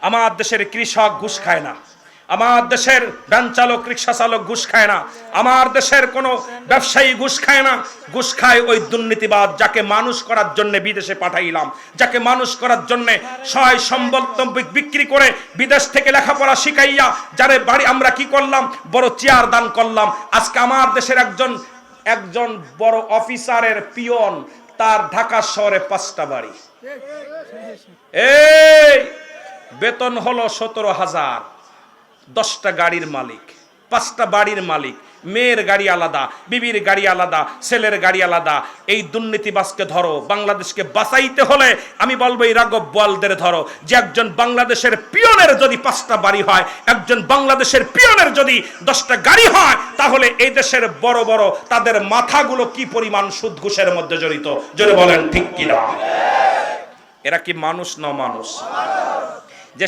আমার দেশের কৃষক ঘুষ খায় না, আমার দেশের ভ্যান চালক রিক্সা চালক ঘুষ খায় না, আমার দেশের কোনো ব্যবসায়ী ঘুষ খায় না। ঘুষ খায় ওই দুর্নীতিবাদ যাকে মানুষ করার জন্য বিদেশে পাঠাইলাম, যাকে মানুষ করার জন্য সয় সম্বল বিক্রি করে বিদেশ থেকে লেখাপড়া শিখাইয়া যারে বাড়ি আমরা কি করলাম, বড় চেয়ার দান করলাম। আজকে আমার দেশের একজন বড় অফিসারের পিয়ন, তার ঢাকা শহরে 5টা বাড়ি, এই বেতন হলো 17,000, 10টা গাড়ির মালিক, 5টা বাড়ির মালিক, মেয়ের গাড়ি আলাদা, বিবির গাড়ি আলাদা, ছেলের গাড়ি আলাদা। এই দুর্নীতিবাজকে ধরো। বাংলাদেশকে বাঁচাইতে হলে আমি বলবো এই রাঘব বোয়ালদের ধরো। যে একজন বাংলাদেশের পিয়নের যদি 5টা বাড়ি হয়, একজন বাংলাদেশের পিয়নের যদি 10টা গাড়ি হয়, তাহলে এই দেশের বড় বড় তাদের মাথাগুলো কি পরিমাণ সুদ ঘুষের মধ্যে জড়িত, জোরে বলেন ঠিক কিনা? এরা কি মানুষ না মানুষ?